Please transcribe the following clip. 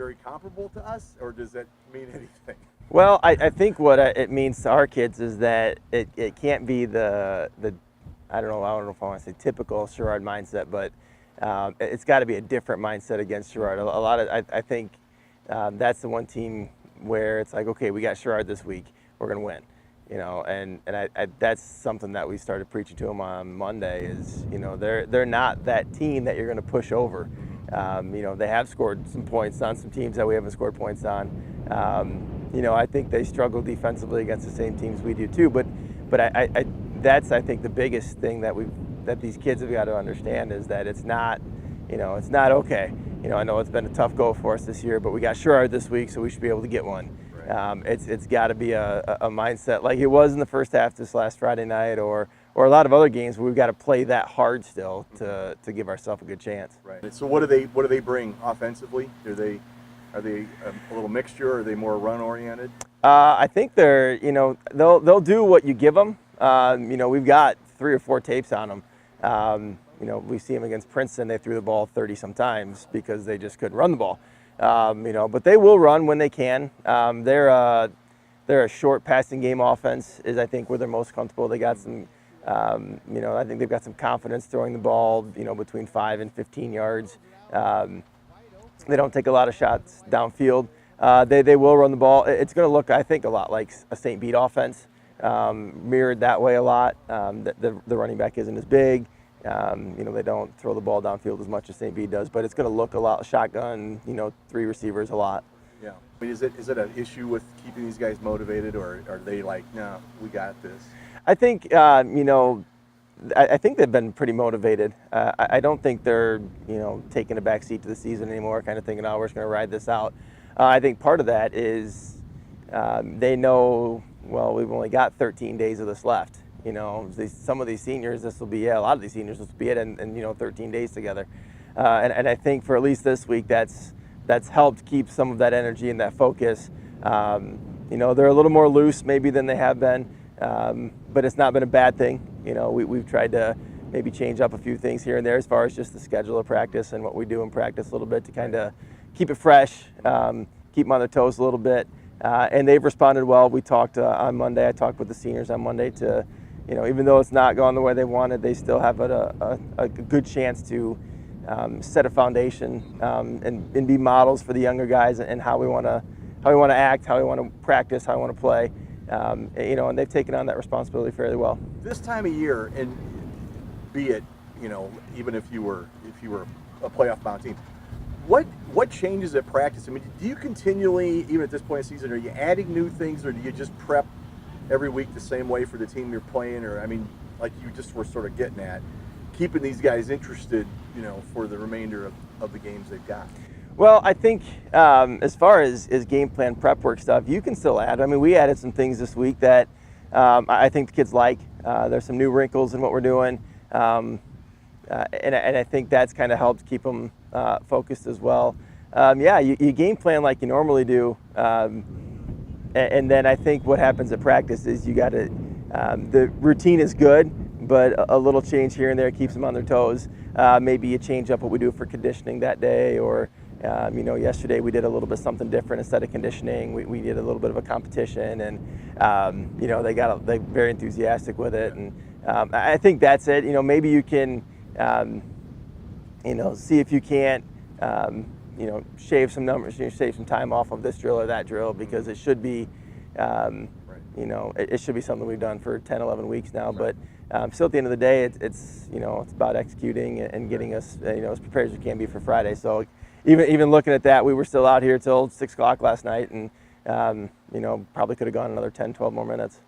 very comparable to us, or does that mean anything? Well, I think what it means to our kids is that it can't be the I don't know if I want to say typical Sherrard mindset, but it's got to be a different mindset against Sherrard. A lot of I think that's the one team where it's like, okay, we got Sherrard this week, we're gonna win, and that's something that we started preaching to them on Monday. Is they're not that team that you're gonna push over. They have scored some points on some teams that we haven't scored points on. I think they struggle defensively against the same teams we do too. But that's I think the biggest thing that these kids have got to understand is that it's not okay. I know it's been a tough go for us this year, but we got Sherrard this week, so we should be able to get one. Right. It's got to be a mindset like it was in the first half this last Friday night, or a lot of other games where we've got to play that hard still to give ourselves a good chance. Right. So what do they bring offensively? Are they a little mixture? Or are they more run oriented? I think they're they'll do what you give them. We've got 3 or 4 tapes on them. We see them against Princeton. They threw the ball 30 sometimes because they just couldn't run the ball. But they will run when they can. They're a short passing game offense is I think where they're most comfortable. They got some, I think they've got some confidence throwing the ball, between 5 and 15 yards. They don't take a lot of shots downfield. They will run the ball. It's going to look, I think, a lot like a St. Bede offense, mirrored that way a lot. The running back isn't as big. They don't throw the ball downfield as much as St. Bede does, but it's going to look a lot shotgun, 3 receivers a lot. Yeah. I mean, is it an issue with keeping these guys motivated, or are they like, no, we got this? I think, I think they've been pretty motivated. I don't think they're, taking a back seat to the season anymore, kind of thinking, oh, we're just going to ride this out. I think part of that is they know, well, we've only got 13 days of this left. Some of these seniors, a lot of these seniors, this will be it, and 13 days together. And I think for at least this week, that's helped keep some of that energy and that focus. They're a little more loose maybe than they have been, but it's not been a bad thing. We've tried to maybe change up a few things here and there as far as just the schedule of practice and what we do in practice a little bit to kind of keep it fresh, keep them on their toes a little bit. And they've responded well. We talked on Monday. I talked with the seniors on Monday to, even though it's not gone the way they wanted, they still have a good chance to set a foundation and be models for the younger guys and how we want to act, how we want to practice, how we want to play. And they've taken on that responsibility fairly well. This time of year, and be it, even if you were a playoff bound team, what changes at practice? I mean, do you continually, even at this point in the season, are you adding new things, or do you just prep every week the same way for the team you're playing? Or, I mean, like you just were sort of getting at, keeping these guys interested, for the remainder of the games they've got? Well, I think as far as game plan prep work stuff, you can still add. I mean, we added some things this week that I think the kids like. There's some new wrinkles in what we're doing. And I think that's kind of helped keep them focused as well. You game plan like you normally do. And then I think what happens at practice is you got to, the routine is good, but a little change here and there keeps them on their toes. Maybe you change up what we do for conditioning that day, or yesterday we did a little bit something different instead of conditioning. We did a little bit of a competition, and they're very enthusiastic with it. And I think that's it. Maybe you can, see if you can't, shave some numbers, shave some time off of this drill or that drill, because it should be, it should be something we've done for 10, 11 weeks now. Right. But still, at the end of the day, it's about executing and getting us, as prepared as we can be for Friday. So even looking at that, we were still out here till 6 o'clock last night, and probably could have gone another 10, 12 more minutes.